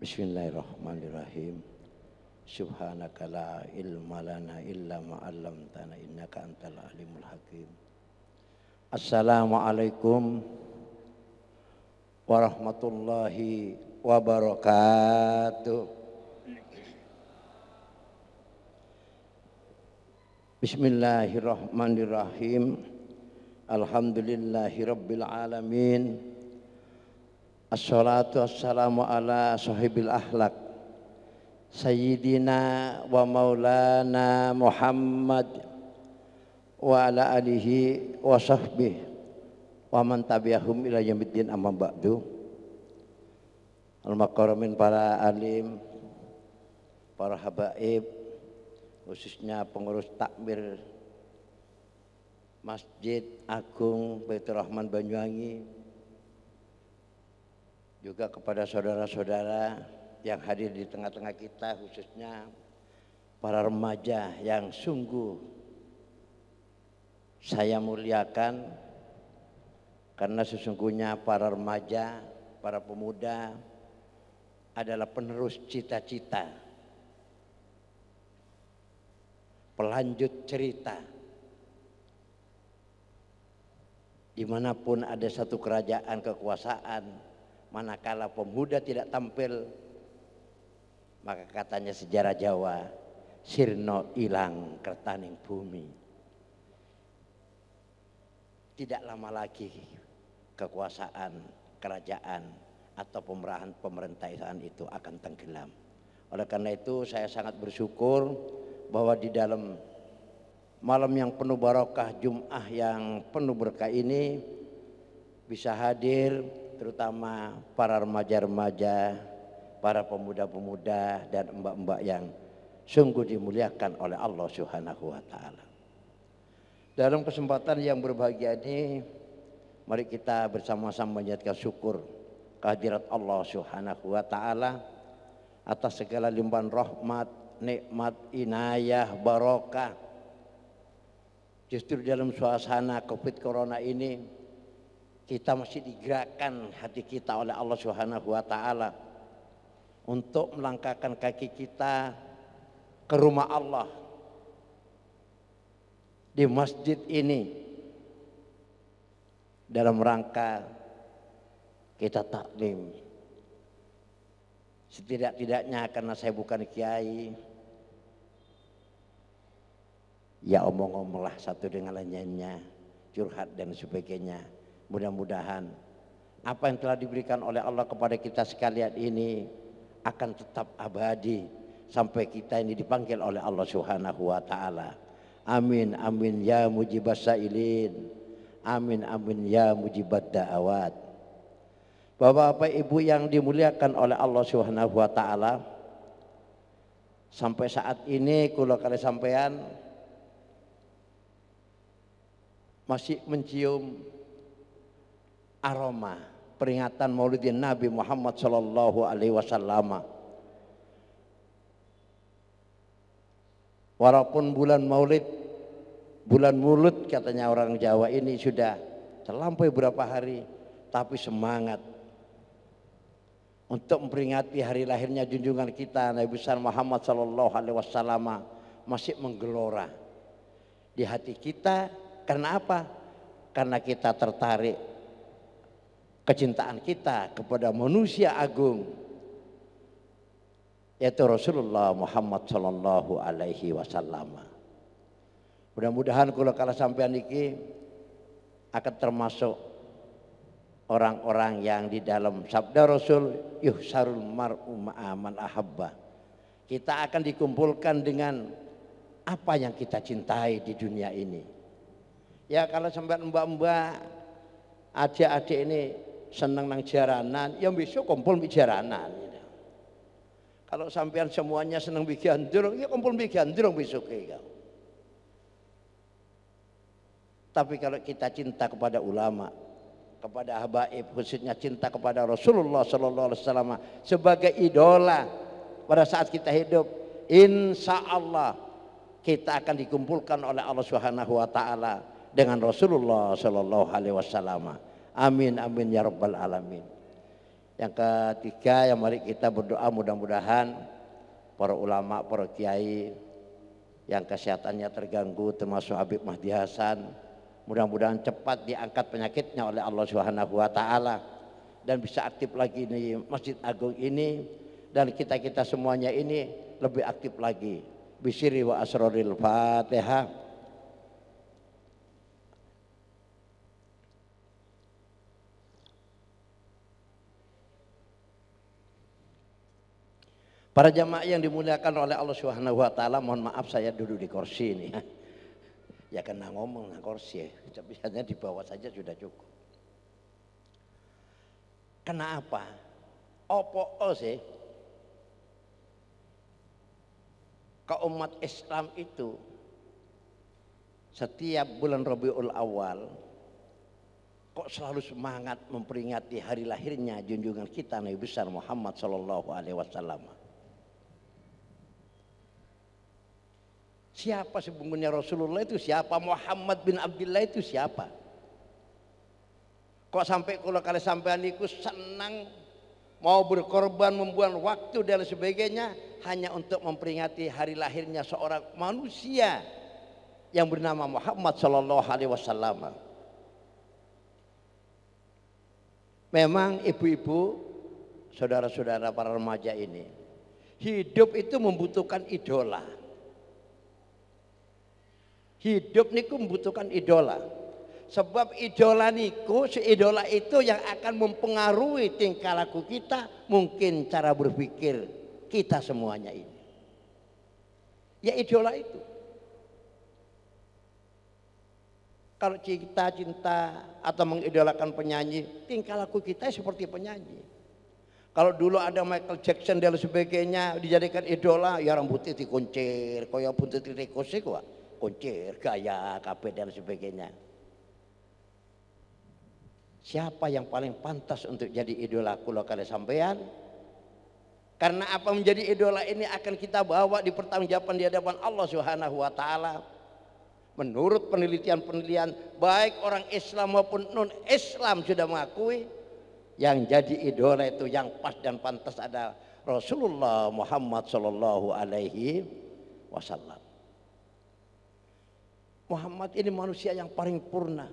Bismillahirrahmanirrahim. Subhanaka la ilma lana illa ma 'allamtana innaka antal alimul hakim. Assalamualaikum warahmatullahi wabarakatuh. Bismillahirrahmanirrahim. Alhamdulillahi rabbil alamin. Assalatu wassalamu ala sahibil akhlak Sayyidina wa maulana Muhammad wa ala alihi wa sahbihi wa man tabi'ahum ila yaumiddin, amma ba'du. Al-makaramin para alim, para habaib, khususnya pengurus takmir Masjid Agung Baitur Rahman Banyuwangi, juga kepada saudara-saudara yang hadir di tengah-tengah kita, khususnya para remaja yang sungguh saya muliakan, karena sesungguhnya para remaja, para pemuda adalah penerus cita-cita, pelanjut cerita. Dimanapun ada satu kerajaan kekuasaan, manakala pemuda tidak tampil, maka katanya sejarah Jawa, sirno ilang kertaning bumi. Tidak lama lagi kekuasaan, kerajaan atau pemerintahan itu akan tenggelam. Oleh karena itu saya sangat bersyukur bahwa di dalam malam yang penuh barokah, Jum'ah yang penuh berkah ini bisa hadir terutama para remaja-remaja, para pemuda-pemuda dan mbak-mbak yang sungguh dimuliakan oleh Allah Subhanahu wa taala. Dalam kesempatan yang berbahagia ini, mari kita bersama-sama menyatakan syukur kehadirat Allah Subhanahu wa taala atas segala limpahan rahmat, nikmat, inayah, barokah. Justru dalam suasana Covid Corona ini kita masih digerakkan hati kita oleh Allah Subhanahu wa taala untuk melangkahkan kaki kita ke rumah Allah, di masjid ini, dalam rangka kita taklim. Setidak-tidaknya karena saya bukan kiai, ya omong-omonglah satu dengan lainnya, curhat dan sebagainya. Mudah-mudahan apa yang telah diberikan oleh Allah kepada kita sekalian ini akan tetap abadi sampai kita ini dipanggil oleh Allah Subhanahu wa taala. Amin amin ya mujibas sailin. Amin amin ya mujibat da'awat. Bapak-bapak Ibu yang dimuliakan oleh Allah Subhanahu wa taala, sampai saat ini kula kali sampean masih mencium aroma peringatan Maulidin Nabi Muhammad sallallahu alaihi wasallam. Walaupun bulan Maulid, bulan Mulut katanya orang Jawa ini sudah terlampaui beberapa hari, tapi semangat untuk memperingati hari lahirnya junjungan kita Nabi besar Muhammad sallallahu alaihi wasallam masih menggelora di hati kita. Karena apa? Karena kita tertarik kecintaan kita kepada manusia agung, yaitu Rasulullah Muhammad sallallahu alaihi wasallam. Mudah-mudahan kula kala sampean iki akan termasuk orang-orang yang di dalam sabda Rasul, yuhsarul mar'u ma'a man ahabba. Kita akan dikumpulkan dengan apa yang kita cintai di dunia ini. Ya kalau sampean mbak-mbak, adik-adik ini seneng nang jaranan, ya besok kumpul di jaranan. Kalau sampean semuanya seneng bikin gandrung, ya kumpul bikin gandrung besok ya. Tapi kalau kita cinta kepada ulama, kepada habaib, khususnya cinta kepada Rasulullah sallallahu alaihi wasallam sebagai idola pada saat kita hidup, insya Allah kita akan dikumpulkan oleh Allah Subhanahu wa taala dengan Rasulullah sallallahu alaihi wasallam. Amin amin ya rabbal alamin. Yang ketiga, yang mari kita berdoa mudah-mudahan para ulama, para kiai yang kesehatannya terganggu termasuk Habib Mahdi Hasan, mudah-mudahan cepat diangkat penyakitnya oleh Allah Subhanahu wa taala dan bisa aktif lagi di Masjid Agung ini, dan kita-kita semuanya ini lebih aktif lagi. Bisiri wa asroril Fatihah. Para jamaah yang dimuliakan oleh Allah Subhanahu wa taala, mohon maaf saya duduk di kursi ini. Ya kena ngomong nah kursi, tapi hanya di bawah saja sudah cukup. Kenapa? Opo sih? Ke umat Islam itu setiap bulan Rabiul Awal kok selalu semangat memperingati hari lahirnya junjungan kita Nabi besar Muhammad sallallahu alaihi wasallam. Siapa sebenarnya Rasulullah itu siapa? Muhammad bin Abdullah itu siapa? Kok sampai kalau kalian sampean itu senang mau berkorban, membuang waktu dan sebagainya hanya untuk memperingati hari lahirnya seorang manusia yang bernama Muhammad sallallahu alaihi wasallam. Memang ibu-ibu, saudara-saudara para remaja ini, hidup itu membutuhkan idola. Hidup niku membutuhkan idola. Sebab idola niku, si idola itu yang akan mempengaruhi tingkah laku kita, mungkin cara berpikir kita semuanya ini. Ya idola itu. Kalau cinta atau mengidolakan penyanyi, tingkah laku kita seperti penyanyi. Kalau dulu ada Michael Jackson dan sebagainya dijadikan idola, ya rambutnya dikuncir, kaya buntut rekose kok. Kuncir, gaya, kabeh dan sebagainya. Siapa yang paling pantas untuk jadi idola kula kali sampean? Karena apa menjadi idola ini akan kita bawa di pertanggungjawaban di hadapan Allah Subhanahu wa taala. Menurut penelitian-penelitian baik orang Islam maupun non-Islam sudah mengakui yang jadi idola itu yang pas dan pantas ada Rasulullah Muhammad sallallahu alaihi wasallam. Muhammad ini manusia yang paling purna,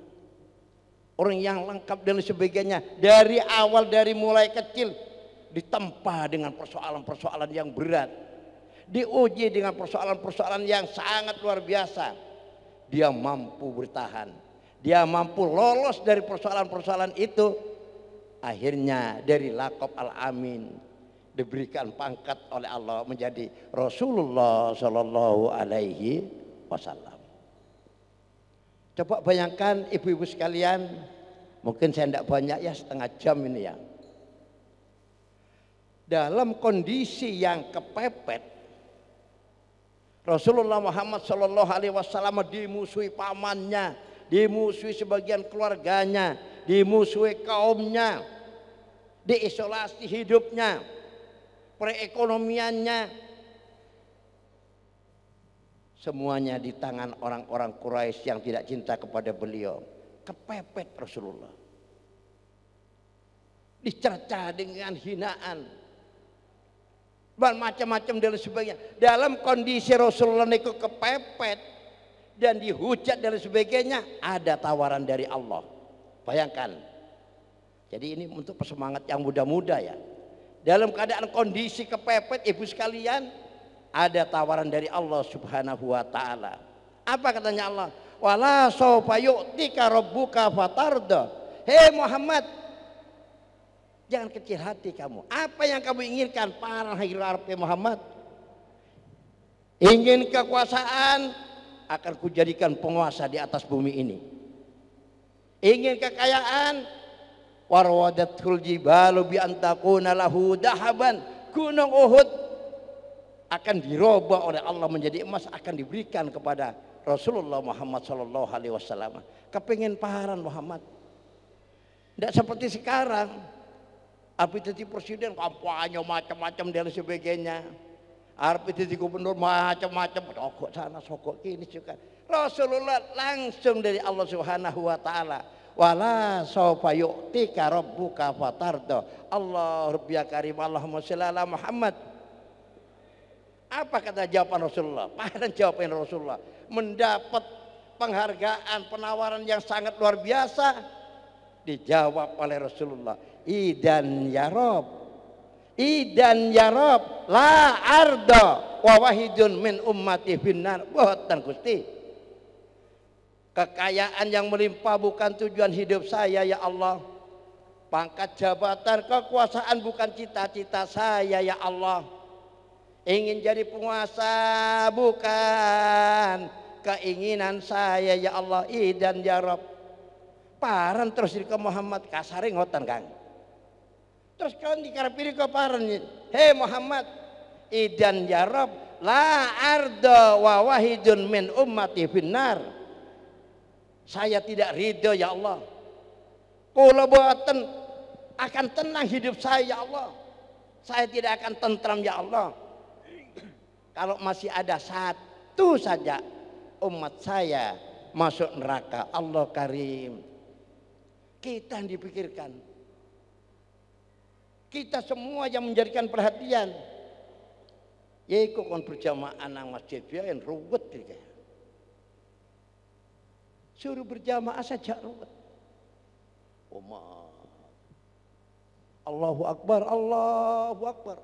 orang yang lengkap dan sebagainya. Dari awal, dari mulai kecil ditempa dengan persoalan-persoalan yang berat, diuji dengan persoalan-persoalan yang sangat luar biasa. Dia mampu bertahan, dia mampu lolos dari persoalan-persoalan itu. Akhirnya dari laqab Al-Amin diberikan pangkat oleh Allah menjadi Rasulullah Shallallahu Alaihi Wasallam. Coba bayangkan ibu-ibu sekalian, mungkin saya tidak banyak ya, setengah jam ini ya. Dalam kondisi yang kepepet, Rasulullah Muhammad sallallahu alaihi wasallam dimusuhi pamannya, dimusuhi sebagian keluarganya, dimusuhi kaumnya, diisolasi hidupnya, perekonomiannya. Semuanya di tangan orang-orang Quraisy yang tidak cinta kepada beliau. Kepepet Rasulullah. Dicerca dengan hinaan. Dan macam-macam dan sebagainya. Dalam kondisi Rasulullah itu kepepet dan dihujat dan sebagainya, ada tawaran dari Allah. Bayangkan. Jadi ini untuk semangat yang muda-muda ya. Dalam keadaan kondisi kepepet, ibu sekalian, ada tawaran dari Allah Subhanahu wa taala. Apa katanya Allah? Wala sawfa yu'tika rabbuka fatarda. Hei Muhammad, jangan kecil hati kamu. Apa yang kamu inginkan? Para harap Muhammad. Ingin kekuasaan, akan kujadikan penguasa di atas bumi ini. Ingin kekayaan, warwadatul jibalu bi antakuna lahu dahaban. Gunung Uhud akan dirubah oleh Allah menjadi emas, akan diberikan kepada Rasulullah Muhammad sallallahu alaihi wasallam. Kepingin paharan Muhammad. Tidak seperti sekarang. Habis jadi presiden kampanye macam-macam dan sebagainya. Habis jadi gubernur macam-macam, sokok sana sokok kini juga. Rasulullah langsung dari Allah Subhanahu wa taala. wala sawfa yu'tika rabbuka fatarda. Allah Rabbiya Karim Allahumma sholli ala Muhammad. Apa kata jawaban Rasulullah? Pada jawaban Rasulullah mendapat penghargaan, penawaran yang sangat luar biasa. Dijawab oleh Rasulullah, idan ya Rob, idan ya Rob, la arda wa wahidun min ummati finnar. Boten Gusti, kekayaan yang melimpah bukan tujuan hidup saya ya Allah. Pangkat jabatan, kekuasaan bukan cita-cita saya ya Allah. Ingin jadi penguasa bukan keinginan saya ya Allah. Idan ya Rob. Paran terus ke Muhammad kasare ngoten Kang. Terus kan dikarepin ke paran. Hei Muhammad, idan ya Rob, la arda wa wahidun min ummati finnar. Saya tidak ridho ya Allah. Kula boten akan tenang hidup saya ya Allah. Saya tidak akan tentram ya Allah kalau masih ada satu saja umat saya masuk neraka. Allah Karim, kita yang dipikirkan, kita semua yang menjadikan perhatian. Yaiku kon berjamaah nang masjid yang ruwet gitu. Suruh berjamaah saja ruwet. Umat Allahu Akbar, Allahu Akbar.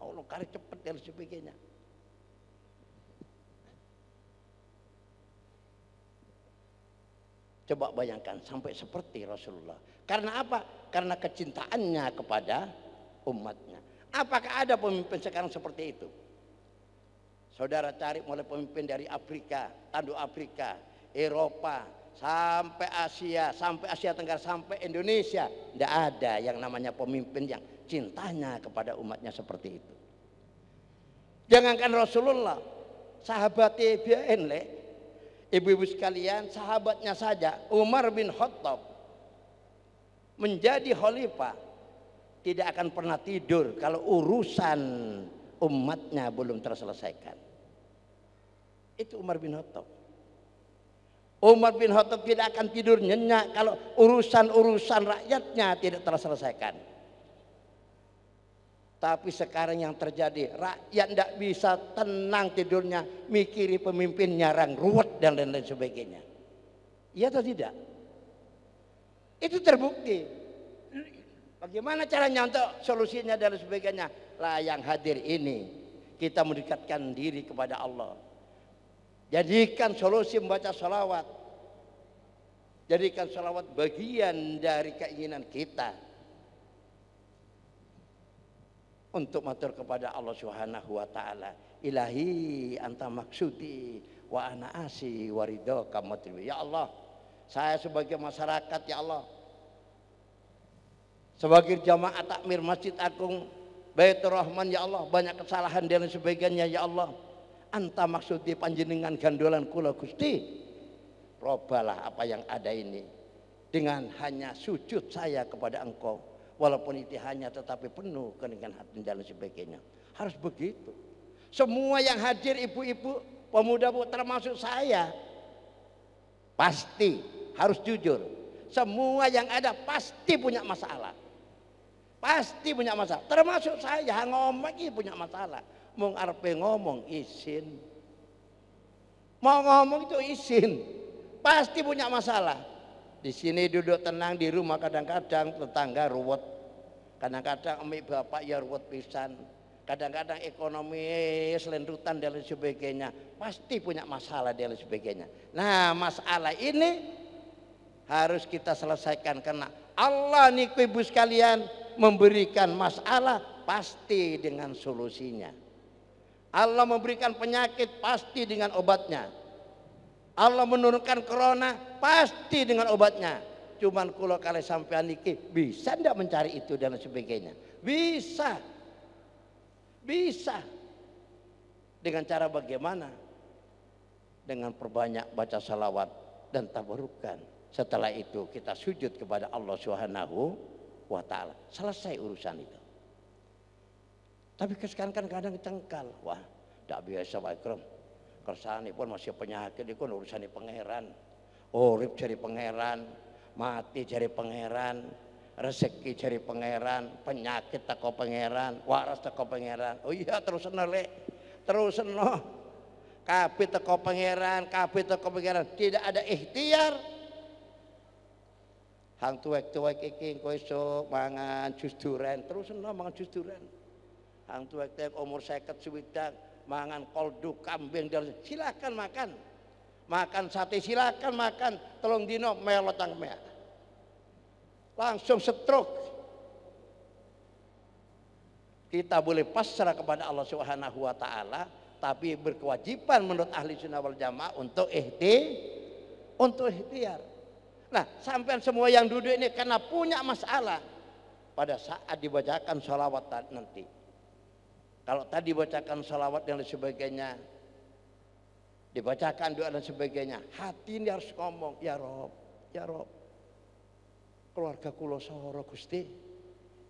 Allah kari cepet dan sebagainya. Coba bayangkan sampai seperti Rasulullah. Karena apa? Karena kecintaannya kepada umatnya. Apakah ada pemimpin sekarang seperti itu? Saudara cari mulai pemimpin dari Afrika, tanduk Afrika, Eropa, sampai Asia Tenggara, sampai Indonesia. Tidak ada yang namanya pemimpin yang cintanya kepada umatnya seperti itu. Jangankan Rasulullah, sahabatnya biain le, ibu-ibu sekalian, sahabatnya saja Umar bin Khattab menjadi khalifah tidak akan pernah tidur kalau urusan umatnya belum terselesaikan. Itu Umar bin Khattab. Umar bin Khattab tidak akan tidur nyenyak kalau urusan-urusan rakyatnya tidak terselesaikan. Tapi sekarang yang terjadi, rakyat tidak bisa tenang tidurnya, mikiri pemimpin nyarang ruwet dan lain-lain sebagainya. Iya atau tidak? Itu terbukti. Bagaimana caranya untuk solusinya dan sebagainya? Lah yang hadir ini kita mendekatkan diri kepada Allah. Jadikan solusi membaca sholawat. Jadikan sholawat bagian dari keinginan kita untuk matur kepada Allah Subhanahu wa taala. Ilahi anta maksudi wa ana asi waridho kamatri. Ya Allah, saya sebagai masyarakat ya Allah, sebagai jamaah takmir Masjid Agung Baitur Rahman ya Allah, banyak kesalahan dan sebagainya ya Allah. Anta maksudi panjenengan gandolan kula Gusti. Robalah apa yang ada ini dengan hanya sujud saya kepada Engkau. Walaupun itu hanya tetapi penuh dengan hati dan sebagainya. Harus begitu. Semua yang hadir ibu-ibu, pemuda termasuk saya, pasti harus jujur. Semua yang ada pasti punya masalah. Pasti punya masalah. Termasuk saya ngomong ini punya masalah. Mau arpe ngomong izin. Mau ngomong itu izin. Pasti punya masalah. Di sini duduk tenang di rumah, kadang-kadang tetangga ruwet, kadang-kadang umi bapak ya ruwet pisan, kadang-kadang ekonomi selendutan dan lain sebagainya. Pasti punya masalah dan lain sebagainya. Nah masalah ini harus kita selesaikan karena Allah niku ibu sekalian memberikan masalah pasti dengan solusinya. Allah memberikan penyakit pasti dengan obatnya. Allah menurunkan corona pasti dengan obatnya. Cuman kalau kalian sampean niki bisa ndak mencari itu dan sebagainya? Bisa. Bisa. Dengan cara bagaimana? Dengan perbanyak baca salawat dan tabarukan. Setelah itu kita sujud kepada Allah Subhanahu wa taala. Selesai urusan itu. Tapi sekarang kan kadang cengkal. Wah, ndak biasa Pak Ikram. Kersane pun masih penyakit itu urusan pangeran. urip jari pangeran, mati jari pangeran, rezeki jari pangeran, penyakit teko pangeran, waras teko pangeran. Oh iya terus lek, terus kabeh teko pangeran, kabeh teko pangeran, tidak ada ikhtiar. Hang tuwek-tuwek iki engko esuk mangan jus duren, terus mangan jus duren. Hang tuwek-tuwek umur 50 suwidak mangan koldu kambing, silakan makan. Makan sate silakan makan, telung dino melot tangme. Langsung stroke. Kita boleh pasrah kepada Allah Subhanahu wa taala, tapi berkewajiban menurut ahli sunnah wal jamaah untuk ikhtiar. Nah, sampai semua yang duduk ini karena punya masalah pada saat dibacakan sholawat nanti. Kalau tadi dibacakan sholawat dan sebagainya, dibacakan doa dan sebagainya, hati ini harus ngomong, ya Rob, ya Rob, keluarga kulo soro Gusti,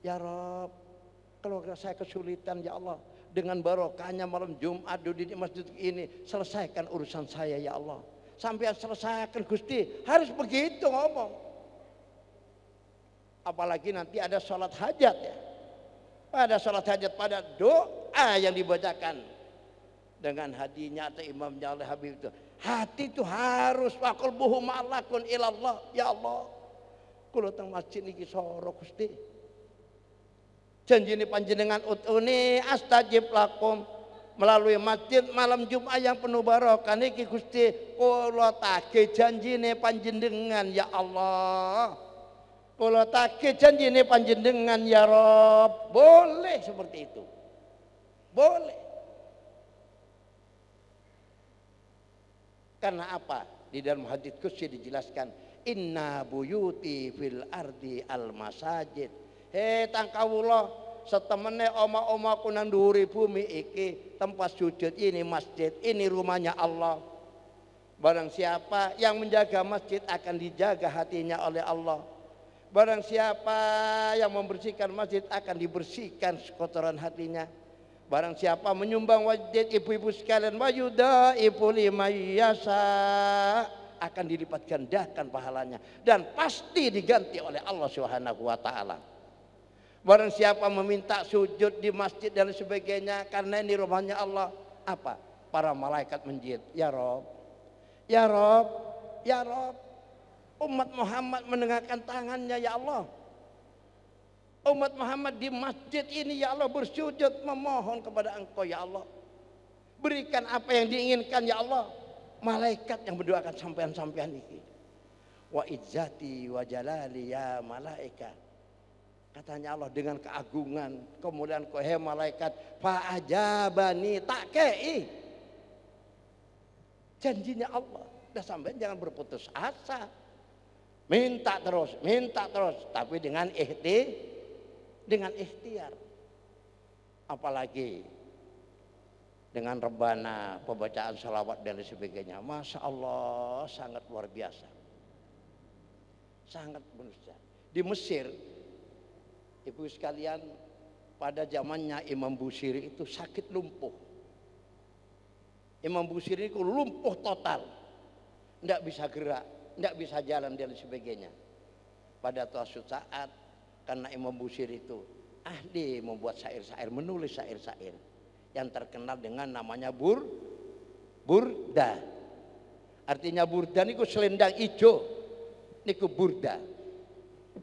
ya Rob, keluarga saya kesulitan ya Allah, dengan barokahnya malam Jumat di masjid ini, selesaikan urusan saya ya Allah, sampai selesaikan Gusti, harus begitu ngomong. Apalagi nanti ada sholat hajat ya, pada sholat hajat, pada doa yang dibacakan dengan hadinya atau imamnya oleh Habib itu, hati itu harus wakul buhu ma'alakun ilallah, ya Allah, kulo teng masjid niki soro Gusti, janji ini panjenengan utuni astajib lakum, melalui masjid malam Jumat yang penuh barokah niki Gusti, kulo tagih janji ini panjenengan ya Allah, kulo tagih janji ini panjenengan ya Rob. Boleh seperti itu, boleh. Karena apa? Di dalam hadits qudsi dijelaskan, inna buyuti fil ardi al masajid. Tangkawula setemene oma-oma kunan dhuwuri bumi iki tempat sujud ini masjid, ini rumahnya Allah. Barang siapa yang menjaga masjid akan dijaga hatinya oleh Allah. Barang siapa yang membersihkan masjid akan dibersihkan kotoran hatinya. Barang siapa menyumbang masjid, ibu-ibu sekalian, wayuda ibu lima yasa, akan dilipat gandakan pahalanya dan pasti diganti oleh Allah Subhanahu wa taala. Barang siapa meminta sujud di masjid dan sebagainya karena ini rumahnya Allah, apa? Para malaikat menjid, ya Rob, ya Rob, ya Rob. Umat Muhammad mendengarkan tangannya, ya Allah. Umat Muhammad di masjid ini ya Allah bersujud memohon kepada Engkau ya Allah. Berikan apa yang diinginkan ya Allah. Malaikat yang berdoakan sampean-sampean ini. Wa izzati wa jalali ya malaikat. Katanya Allah dengan keagungan, kemudian kau he malaikat fa ajabani tak kei. Janjinya Allah. Dah sampean jangan berputus asa. Minta terus, tapi dengan ikhtiar. Apalagi dengan rebana, pembacaan salawat dan sebagainya. Masya Allah, sangat luar biasa, sangat manusia. Di Mesir, ibu sekalian, pada zamannya Imam Busiri itu sakit lumpuh. Imam Busiri itu lumpuh total, tidak bisa gerak, tidak bisa jalan dan sebagainya. Pada suatu saat, karena Imam Busiri itu ahli membuat syair-syair, menulis syair-syair yang terkenal dengan namanya burda. Artinya burda niku selendang ijo, niku burda.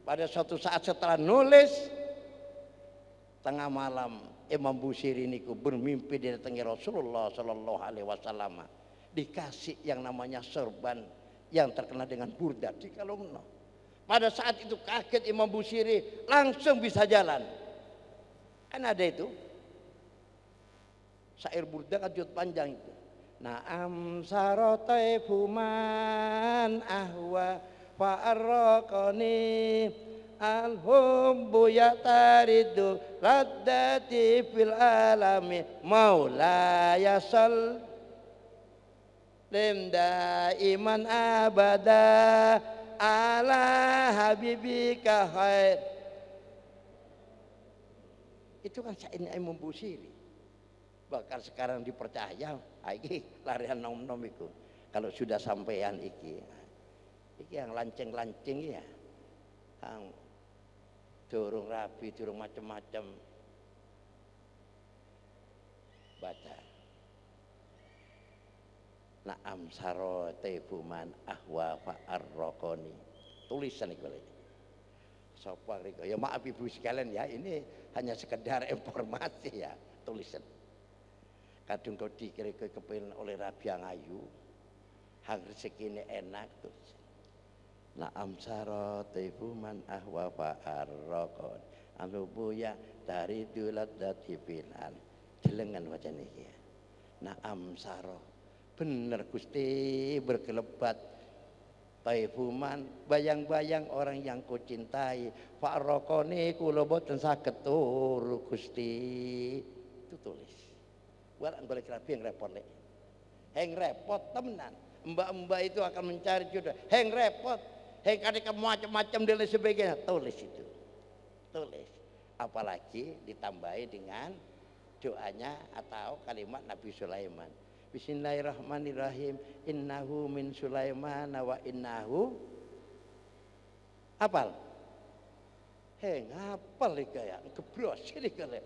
Pada suatu saat setelah nulis, tengah malam Imam Busiri niku bermimpi didatangi Rasulullah Shallallahu Alaihi Wasallam, dikasih yang namanya sorban yang terkenal dengan burda di kalungno. Pada saat itu kaget Imam Busiri, langsung bisa jalan. Kan ada itu syair burda kan jut panjang itu. Naam sarotai fuman ahwa fa'arraqani alhumbu yataridu laddati fil alami maulaya sal limda iman abada ala habibika khair. Itu kan syairnya Imam Busiri. Bahkan sekarang dipercaya iki larian nom-nom iku. Kalau sudah sampean iki Iki yang lancing-lancing ya. Yang durung rabi, durung macam-macam. Baca. Na'am saro taifuman ahwa fa'arrokoni. Tulisan itu. Sapa riko? Ya maaf ibu sekalian ya, ini hanya sekedar informasi ya, tulisan. Kadung kau dikira kepilih oleh Rabi yang ayu, hang rezekine enak tulisan. Na'am saro taifuman ahwa fa'arrokoni. Anu buya dari dulat dati pilan. Jelengan wajah ini ya. Na'am saro. Bener Gusti berkelebat. Taifuman bayang-bayang orang yang ku cintai. Fa'arrokoni kula boten saged turu Gusti. Itu tulis. Buat golek rabi yang repot lek. Heng repot temenan. Mbak-mbak itu akan mencari jodoh. Heng repot. Heng kadek macam-macam dan lain sebagainya. Tulis itu. Tulis. Apalagi ditambahi dengan doanya atau kalimat Nabi Sulaiman. Bismillahirrahmanirrahim. Innahu min Sulaiman wa innahu apal. Ngapal iki ya? Gebros iki kaya.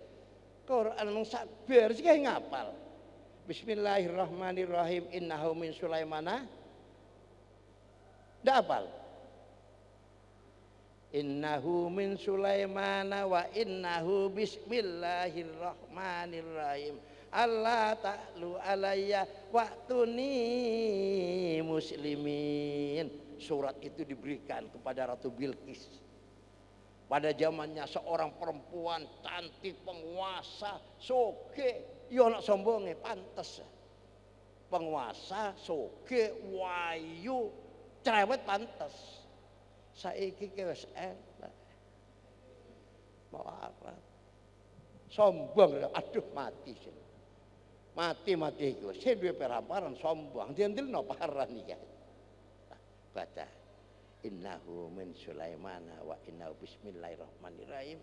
Quran mung sak bar sik ngapal. Bismillahirrahmanirrahim. Innahu min Sulaiman. Ndak apal. Innahu min Sulaiman wa innahu bismillahirrahmanirrahim. Allah ta'lu alayya wa'tuni muslimin. Surat itu diberikan kepada Ratu Bilqis. Pada zamannya seorang perempuan cantik, penguasa, soge, yo nak sombongnya pantes. Penguasa, soge, wayu, cerewet pantes. Saiki ki wis elek. Mau apa? Sombong, aduh mati sih. Mati iku sing duwe peramparan sombong diandelno paran iki. Baca innahu min Sulaiman wa innahu bismillahirrahmanirrahim.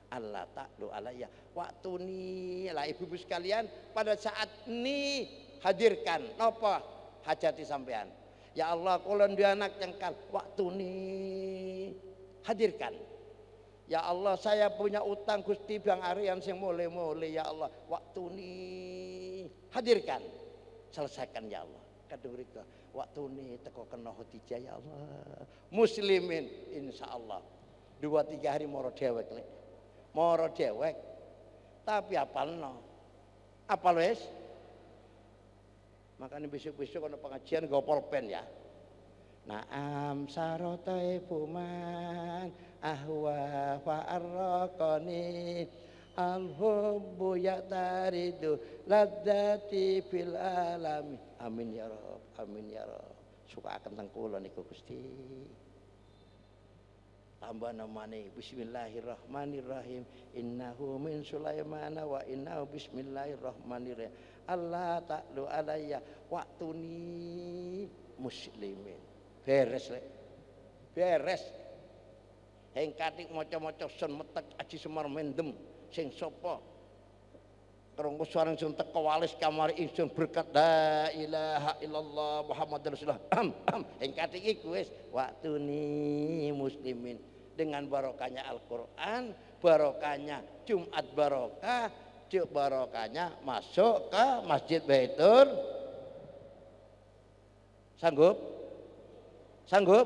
Allah ta'lu alayya wa'tuni. Lah ibu-ibu sekalian, pada saat ini hadirkan napa hajati sampean. Ya Allah kula duwe anak cengkal, wa'tuni. Hadirkan. Ya Allah saya punya utang Gusti Bang Aryan sing mule-mule ya Allah waktuni hadirkan selesaikan ya Allah kadung rika waktuni teko kena Khadijah ya Allah muslimin insyaallah 2-3 hari moro dewek lek moro dewek tapi apalno apal wis makanya besok-besok ana pengajian nggo pulpen ya. Na'am sarotai fuman ahwa fa'arraqani al-hubbu ya'taridu laddati fil alami. Amin ya Rabb, amin ya Rabb. Suka akan tengkula niku Gusti. Tambah namane bismillahirrahmanirrahim. Innahu min Sulaiman wa innahu bismillahirrahmanirrahim. Allah ta'lu alayya wa'tuni muslimin. Beres lek. Beres. Heng katik maca-maca sun metek Aji Semar mendem sing sapa krungu suarane sun teko walis kamari ingsun berkat la ilaha illallah Muhammadur Rasulullah. Heng katik iku wis waktuni muslimin dengan barokahnya Al-Qur'an, barokahnya Jumat barokah, barokahnya masuk ke Masjid Baitur. Sanggup? Sanggup?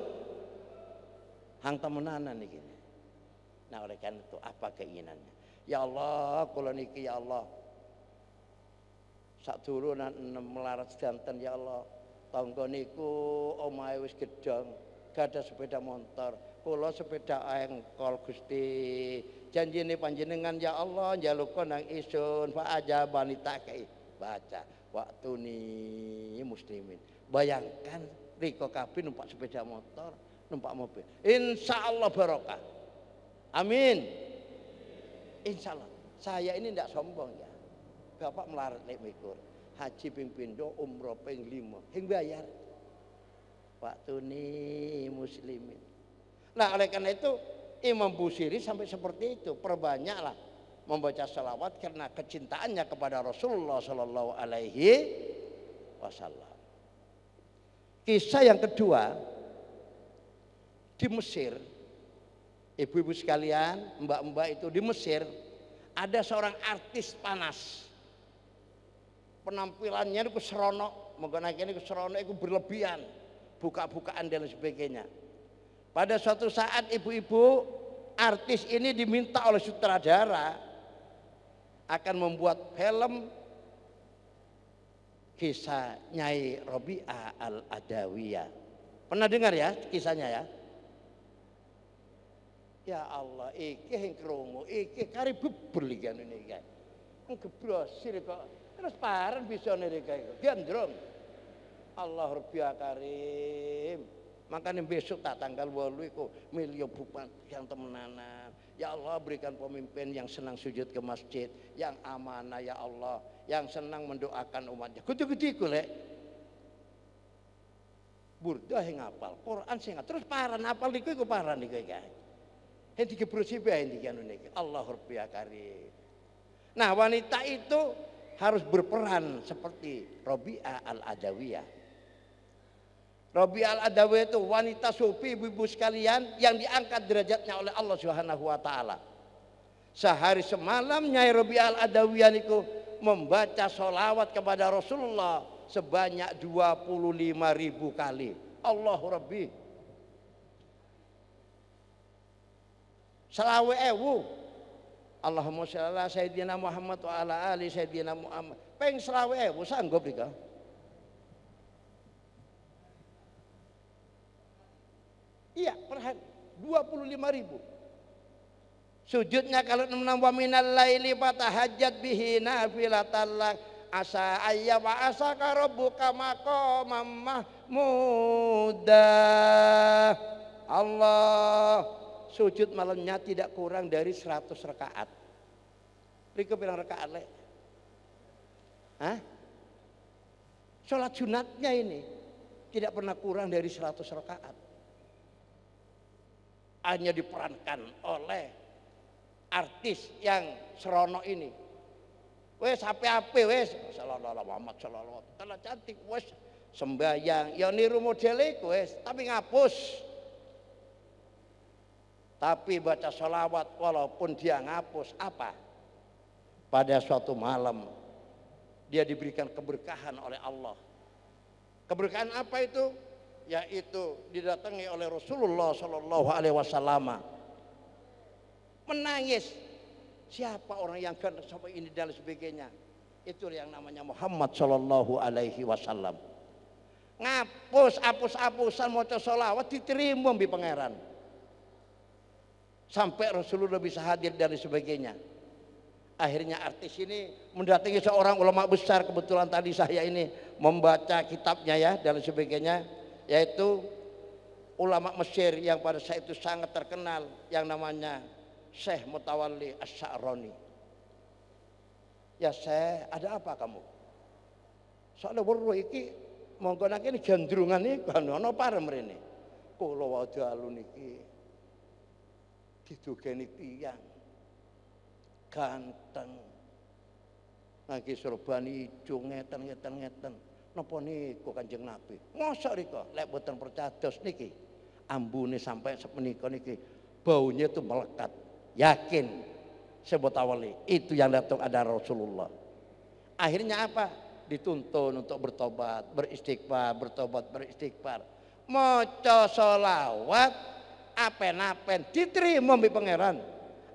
Hang temenanan iki. Nah oleh karena itu apa keinginannya? Ya Allah, kula niki ya Allah. Sadurunge melarat sedanten ya Allah. Tangga niku omahe wis gedhong, gadah sepeda motor, kula sepeda engkol Gusti. Janjine panjenengan ya Allah njaluka nang isun fa ajabani takai. Baca waktuni muslimin. Bayangkan riko kabeh numpak sepeda motor, numpak mobil. Insyaallah barokah. Amin. Insyaallah. Saya ini tidak sombong ya. Bapak melarat lek mikur. Haji ping pindho, umroh ping 5. Hing bayar. Waktuni muslimin. Nah, oleh karena itu Imam Busiri sampai seperti itu. Perbanyaklah membaca salawat karena kecintaannya kepada Rasulullah sallallahu alaihi wasallam. Kisah yang kedua, di Mesir, ibu-ibu sekalian, mbak-mbak itu di Mesir ada seorang artis panas. Penampilannya itu seronok, menggunakan itu seronok itu berlebihan, buka-bukaan dan sebagainya. Pada suatu saat ibu-ibu artis ini diminta oleh sutradara akan membuat film kisah Nyai Robi'ah Al-Adawiyah. Pernah dengar ya kisahnya ya? Ya Allah, iki yang krungu, iki kari bubur iki anu niki. Ngebrosir kok terus paran bisa niki iku. Gandrung. Allah Rabbia Karim. Makanya besok tak tanggal 8 iku milih bupati yang temenanan. Ya Allah, berikan pemimpin yang senang sujud ke masjid, yang amanah ya Allah, yang senang mendoakan umatnya. Kudu-kudu iku lek. Burdah yang ngapal, Quran sing terus paran apal niku iku paran niku iki. Henti gebrosi bae iki anu niki. Allah Rabbia Karim. Nah, wanita itu harus berperan seperti Robi'ah Al-Adawiyah. Robi'ah Al-Adawiyah itu wanita sufi, ibu-ibu sekalian, yang diangkat derajatnya oleh Allah Subhanahu wa taala. Sehari semalam Nyai Robi'ah Al-Adawiyah niku membaca sholawat kepada Rasulullah sebanyak 25.000 kali. Allahu Rabbi. Selawe ewu. Allahumma sholli ala sayyidina Muhammad wa ala ali sayyidina Muhammad. Peng selawe ewu sanggup ika. Iya, perhatian 25.000. Sujudnya kalau menambah minal laili fatahajjat bihi nafilatan lak asa ayya wa asaka rabbuka maqamam mahmuda. Allah, sujud malamnya tidak kurang dari 100 rakaat. Riko bilang rakaat lek. Hah? Sholat sunatnya ini tidak pernah kurang dari 100 rakaat. Hanya diperankan oleh artis yang serono ini. Wes ape-ape wes sallallahu Muhammad sallallahu alaihi cantik wes sembayang ya niru model iku wes tapi ngapus. Tapi baca sholawat walaupun dia ngapus apa? Pada suatu malam dia diberikan keberkahan oleh Allah. Keberkahan apa itu? Yaitu didatangi oleh Rasulullah Shallallahu Alaihi Wasallam. Menangis. Siapa orang yang ganteng sampai ini dan sebagainya? Itu yang namanya Muhammad Shallallahu Alaihi Wasallam. Hapus-hapusan maca sholawat diterima di pangeran. Sampai Rasulullah bisa hadir dan sebagainya. Akhirnya artis ini mendatangi seorang ulama besar, kebetulan tadi saya ini membaca kitabnya ya dan sebagainya, yaitu ulama Mesir yang pada saat itu sangat terkenal yang namanya Syekh Mutawalli Asy-Sya'rani. Ya Syekh, ada apa kamu? Soalnya weruh iki monggo nang kene gandrungan iki ana parem rene. Kula wadalu niki didugeni tiyang ganteng. Lagi sorbani ijo ngeten. Napa niku Kanjeng Nabi? Mosok rika lek boten percados niki ambune sampai semenika niki baunya itu melekat. Yakin sebut awali itu yang datang ada Rasulullah. Akhirnya apa? Dituntun untuk bertobat, beristighfar, beristighfar. Maca sholawat apen-apen diterima di pangeran.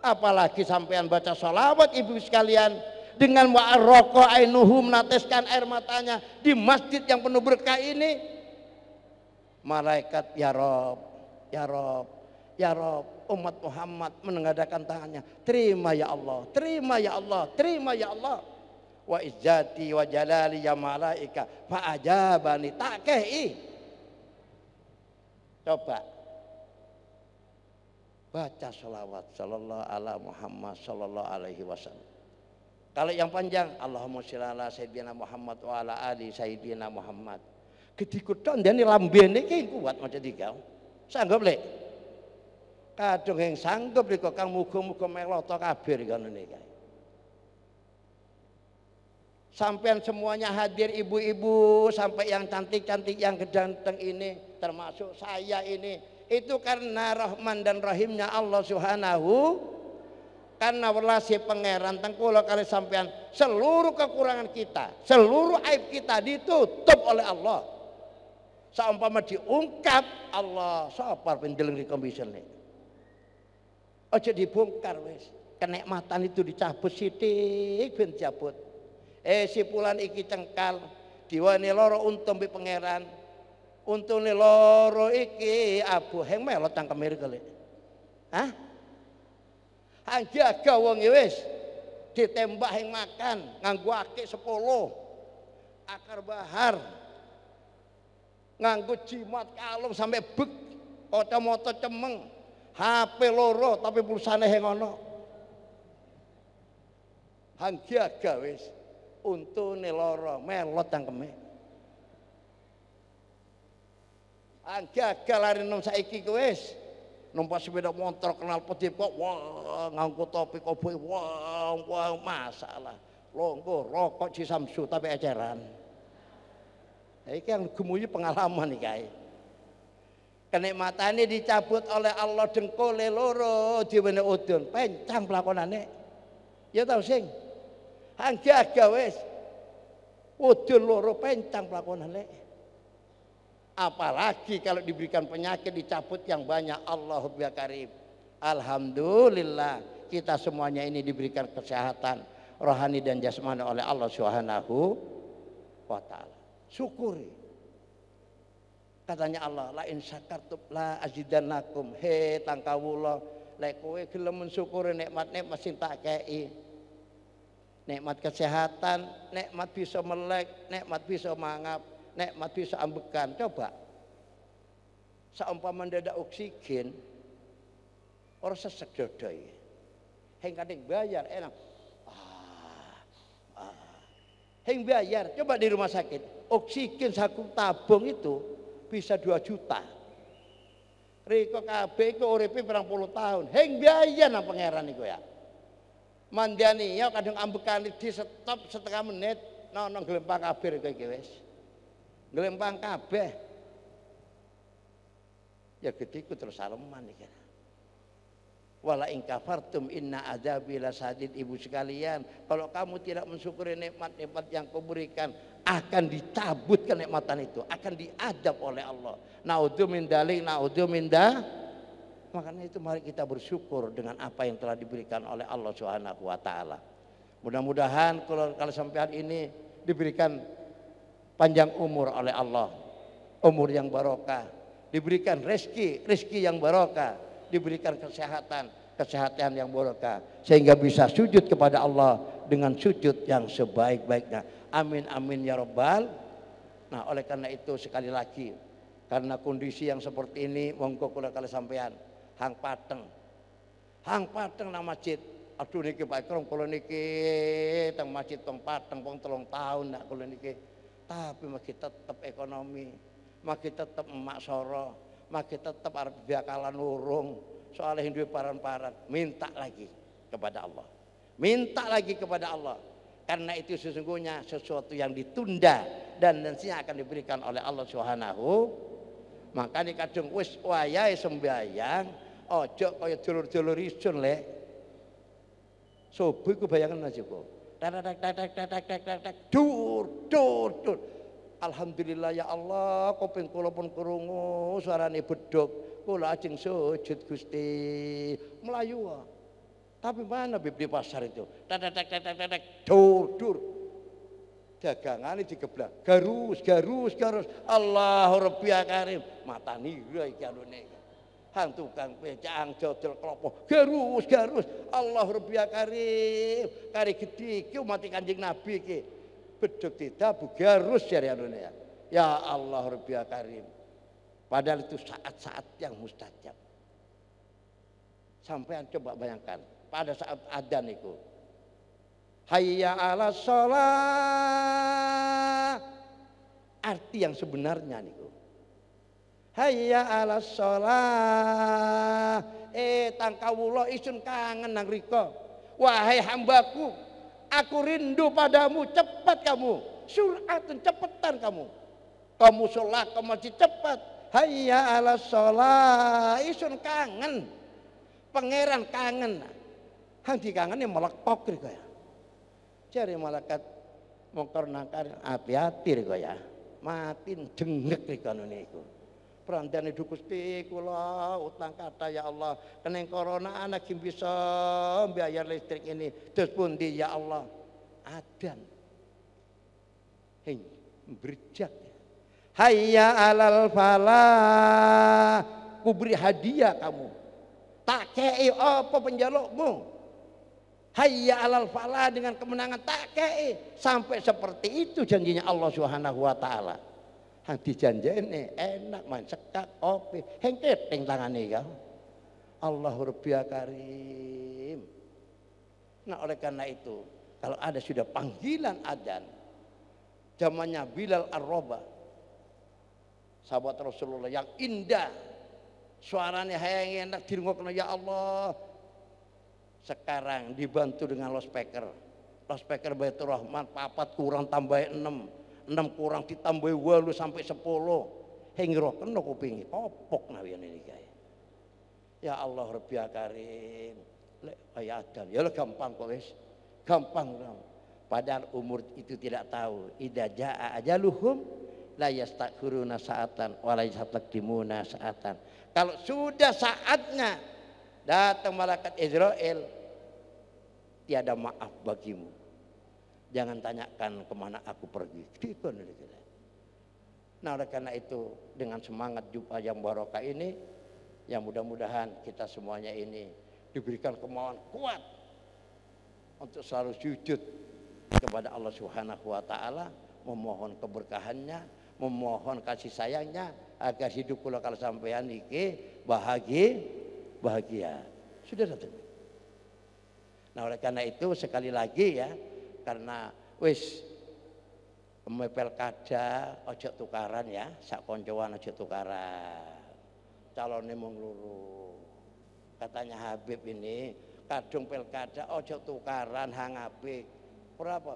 Apalagi sampean baca sholawat ibu sekalian dengan wa'arraqa ainuhum meneteskan air matanya di masjid yang penuh berkah ini, malaikat ya Rob, ya Rob, ya Rob, umat Muhammad menengadakan tangannya, terima ya Allah, terima ya Allah, terima ya Allah. Wa izzati wa jalali ya malaika fa ajabani takehi. Coba baca sholawat sallallahu ala Muhammad sallallahu alaihi wasallam. Kalau yang panjang Allahumma sholli ala sayyidina Muhammad wa ala ali sayyidina Muhammad. Ketika ndene lambene iki kuat maca tiga. Sanggup lek. Kadung yang sanggup riko kang muga-muga melata kabeh ngono niki. Sampean semuanya hadir ibu-ibu sampai yang cantik-cantik yang ganteng ini termasuk saya ini Itu karena Rahman dan Rahimnya Allah Subhanahu, karena welasi pangeran tengkulo kali sampean seluruh kekurangan kita, seluruh aib kita ditutup oleh Allah. Saumpama diungkap Allah sapar pendeleng di komisen nih. Ojo dibongkar wis. Kenikmatan itu dicabut sithik ben cabut. Si pulan iki cengkal diwane loro untung bi pangeran. Untune loro iki abu heng melot cangkeme kali. Hah? Hang jaga wong wis ditembak heng makan nganggo akeh 10. Akar bahar. Nganggo jimat kalung sampai bek kacamata cemeng. HP loro tapi pulsane heng ono. Hang jaga wis untune loro melot cangkeme. Gagal lari nom saiki wis numpak sepeda motor kenal peti kok wah nganggo topi koboi wah masalah longgo rokok Cisamsu tapi eceran. Iki yang gemuyu pengalaman iki kae. Kenikmatane dicabut oleh Allah dengkule loro diwene udun pencang pelakonane. Ya tau sing. Hang gagal wis udun loro pencang pelakonane. Apalagi kalau diberikan penyakit dicabut yang banyak. Allahu ya Karim. Alhamdulillah kita semuanya ini diberikan kesehatan rohani dan jasmani oleh Allah Subhanahu wa taala. Syukuri. Katanya Allah, la in syakartum la azidannakum. He tangkawula lek kowe gelem mensyukuri nikmat-nikmat sing tak kei. Nikmat kesehatan, nikmat bisa melek, nikmat bisa mangap, nikmat bisa ambekan. Coba saumpama mendadak oksigen orang sesek dodoi heng kadang bayar enak heng bayar. Coba di rumah sakit oksigen saku tabung itu bisa 2 juta. Riko kabeh iku uripe 40 tahun heng bayar nang pangeran iku ya. Mandani ya kadang ambekan di stop setengah menit nang glempang kabeh iki wis. Gelempang kabeh ya gediku terus saleman iki. Wala in kafartum inna adzabi lasadid. Ibu sekalian, kalau kamu tidak mensyukuri nikmat-nikmat yang kuberikan akan dicabut kenikmatan itu, akan diadab oleh Allah. Naudzu min dalik, naudzu min da. Makanya itu mari kita bersyukur dengan apa yang telah diberikan oleh Allah Subhanahu wa taala. Mudah-mudahan kalau sampean ini diberikan panjang umur oleh Allah, umur yang barokah, diberikan rezeki yang barokah, diberikan kesehatan yang barokah, sehingga bisa sujud kepada Allah dengan sujud yang sebaik-baiknya. Amin amin ya rabbal. Nah, oleh karena itu sekali lagi, karena kondisi yang seperti ini, monggo kula kali sampean hang pateng nang masjid. Aduh niki Pak Ikram kula niki teng masjid teng pateng pong 3 tahun nak kula niki. Tapi masih tetap ekonomi, masih tetap emak soro, masih tetap arep bakalan urung. Soalnya duwe paran-paran, minta lagi kepada Allah. Minta lagi kepada Allah. Karena itu sesungguhnya sesuatu yang ditunda dan nantinya akan diberikan oleh Allah Subhanahu. Makanya kadang wis wayahe sembayang, ojo kaya dulur-dulur isun lek. Subuh ku bayangan aja kok. Dur. Alhamdulillah ya Allah, kuping kula pun krungu suarane bedhog, kula ajeng sujud Gusti. Melayu. Tapi mana di pasar itu? Dur. Dagangane digeblak. Garus. Allahu Rabbi Karim. Mata nira iki anune. Hang tukang becang jodol klopo garus Allah Rabbi Karim kari gede iki umat Kanjeng Nabi iki bedhog didabu garus jare anune ya Allah Rabbi Karim. Padahal itu saat-saat yang mustajab. Sampean coba bayangkan pada saat adzan itu hayya 'alas shalah, arti yang sebenarnya niku hayya 'alas shalah. Tangkawula isun kangen nang rika. Wahai hambaku, aku rindu padamu, cepat kamu. Suratun cepetan kamu. Kamu sholat ke masjid cepat. hayya 'alas shalah, isun kangen. Pangeran kangen. Hang dikangeni melekok riko ya. Jare malaikat mungkar nangkar hati-hati riko ya. Mati jengek riko niku. Perantane du Gusti kula utang kata ya Allah. Keneng corona anak kim bisa bayar listrik ini. Terus pundi ya Allah? Adan. Hei, berjak. Hayya 'alal falah. Ku beri hadiah kamu. Tak kei apa penjalukmu. Hayya 'alal falah, dengan kemenangan tak kei. Sampai seperti itu janjinya Allah Subhanahu wa taala. Hang dijanjene enak main sekak opi. Heng keting tangane ya. Allahu Rabbiya Karim. Nah oleh karena itu kalau ada sudah panggilan adzan zamannya Bilal Ar-Rabah, sahabat Rasulullah yang indah, suaranya yang enak dirungokno ya Allah. Sekarang dibantu dengan loudspeaker Baitur Rahman 4 kurang tambah 6 kurang ditambah 8 sampai 10 hingga kena kupingi kopok nawian ini kaya. Ya Allah Rabbiya Karim lek ayadan ya gampang kok wis gampang. Padahal umur itu tidak tahu. Idza jaa ajaluhum la yastakhiruna sa'atan wa la yastaqdimuna sa'atan. Kalau sudah saatnya datang malaikat Israel, tiada maaf bagimu. Jangan tanyakan kemana aku pergi. Nah oleh karena itu dengan semangat Jumat yang barokah ini, yang mudah-mudahan kita semuanya ini diberikan kemauan kuat untuk selalu sujud kepada Allah Subhanahu wa taala, memohon keberkahannya, memohon kasih sayangnya agar hidup kula kalau sampean iki bahagia. Sudah datang. Nah oleh karena itu sekali lagi ya, karena wis mepel kada ojo tukaran ya, sak koncoan ojo tukaran. Calonnya mung loro. Katanya Habib ini kadung pilkada ojo tukaran hang apik. Berapa?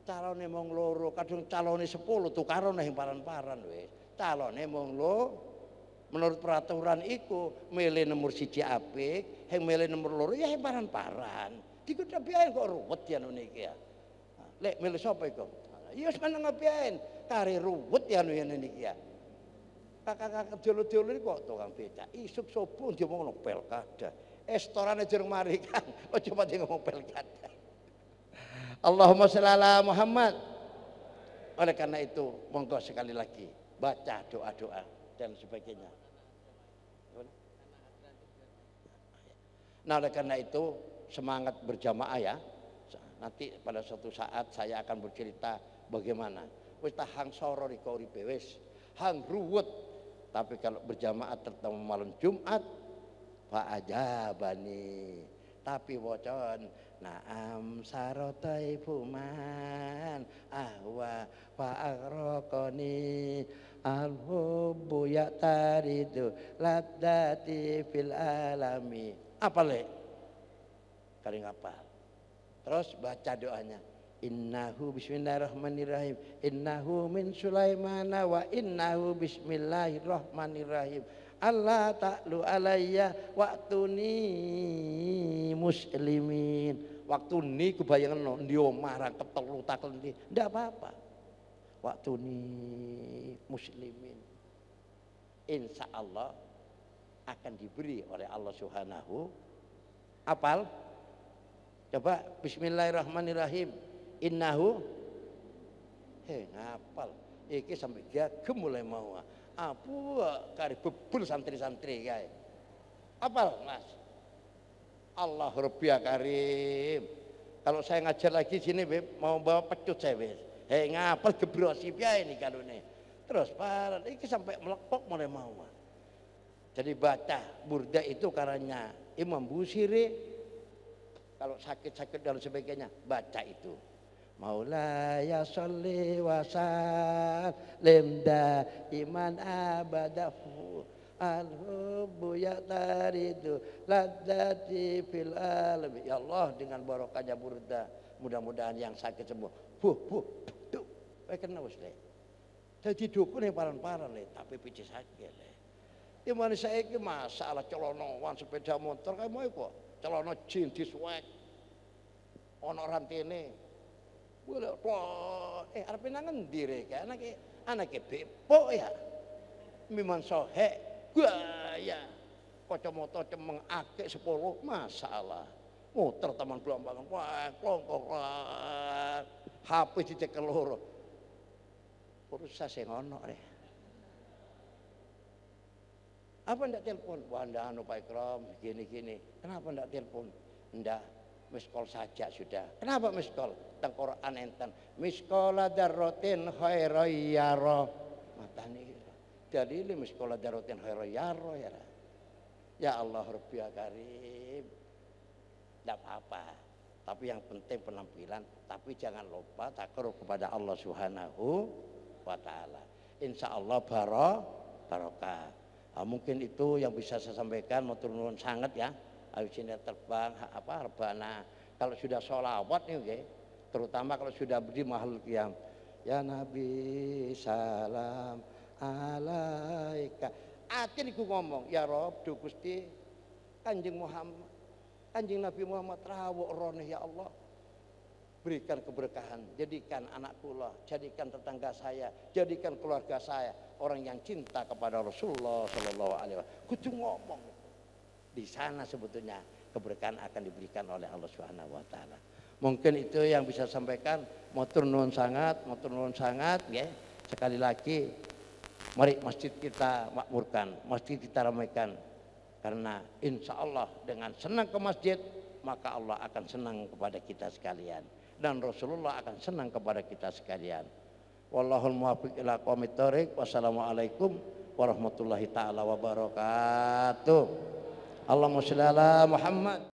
Calonnya mung loro, kadung calonnya 10 tukaran yang paran-paran wis. Calonnya mung loro. Menurut peraturan iku milih nomor 1 apik, yang milih nomor loro ya yang paran-paran. Diku biayen kok ruwet ya niki ya. Lek milih sapa iku? Ya wis meneng biayen, kare ruwet ya niki ya. Kakak-kakak dulu-dulu ini kok tukang becak. Isuk subuh dia mau ngomong pilkada. Estorane jereng mari kan. Oh coba dia ngomong pilkada. Allahumma sholli ala Muhammad. Oleh karena itu monggo sekali lagi baca doa-doa dan sebagainya. Nah oleh karena itu semangat berjamaah ya. Nanti pada suatu saat saya akan bercerita bagaimana. Wis tahang soro riko uripe wis hang ruwet. Tapi kalau berjamaah terutama malam Jumat fa ajabani. Tapi wocon naam sarotai fuman ahwa fa agraqani al-hubbu ya'taridu laddati fil alami. Apa le? Kali ngapal. Terus baca doanya. Innahu bismillahirrahmanirrahim. Innahu min Sulaimana wa innahu bismillahirrahmanirrahim. Allah ta'lu alayya waktuni muslimin. Waktu ni kebayangan di omah ra ketelu taklendi. Ndak apa-apa. Waktuni muslimin. Insya Allah akan diberi oleh Allah Subhanahu. Apal? Coba bismillahirrahmanirrahim. Innahu ngapal iki sampai gagem mulai mau kari bebul santri-santri kae apal Mas. Allah Rabbiya Karim. Kalau saya ngajar lagi sini mau bawa pecut saya wis ngapal gebrosi piye ini kalune terus parah iki sampai melekok mulai mau. Jadi baca burda itu karena Imam Busiri. Kalau sakit-sakit dan sebagainya baca itu. Maulaya sholli wa sallim iman abadahu al-hubbu ya'taridu laddati fil alam. Ya Allah dengan barokahnya burda mudah-mudahan yang sakit sembuh. Buh kena wis le. Dadi dukune paran-paran le, tapi picisake le. Di mana saiki masalah celonoan sepeda motor kae mau kok. Celana jin disuwek. Ana rantene. Boleh kok arep nang endi rek? Anake bepok ya. Miman sohek. Gaya. Kacamata cemeng akeh 10 masalah. Muter taman Blambangan. Wah, klongkok. HP dicekel loro. Urusan sing ono rek. Apa ndak telepon? Wah ndak anu Pak Ikram, gini-gini. Kenapa ndak telepon? Ndak, miss call saja sudah. Kenapa miss call? Teng Quran enten. Miskola darrotin khairayara. Matane dalile miskola darrotin khairayara ya. Ya Allah Rabbi Karim. Ndak apa-apa. Tapi yang penting penampilan, tapi jangan lupa takarrub kepada Allah Subhanahu wa taala. Insyaallah barokah. Mungkin itu yang bisa saya sampaikan, matur nuwun sangat ya. Ayo sini terbang rebana. Kalau sudah sholawat nih okay, terutama kalau sudah berdiri mahal qiyam. Ya Nabi salam alaika. Atin iku ngomong, ya Rob du Gusti Kanjeng Muhammad. Kanjeng Nabi Muhammad rawuh rone ya Allah. Berikan keberkahan, jadikan anak kula, jadikan tetangga saya, jadikan keluarga saya orang yang cinta kepada Rasulullah Shallallahu Alaihi Wasallam. Kudu ngomong di sana sebetulnya keberkahan akan diberikan oleh Allah Subhanahu Wa Taala. Mungkin itu yang bisa sampaikan. Matur nuwun sangat, ya. Sekali lagi, mari masjid kita makmurkan, masjid kita ramaikan, karena insya Allah dengan senang ke masjid maka Allah akan senang kepada kita sekalian. Dan Rasulullah akan senang kepada kita sekalian. Wallahul muwaffiq ila aqwamit thoriq. Wassalamualaikum warahmatullahi taala wabarakatuh. Allahumma shalli ala Muhammad.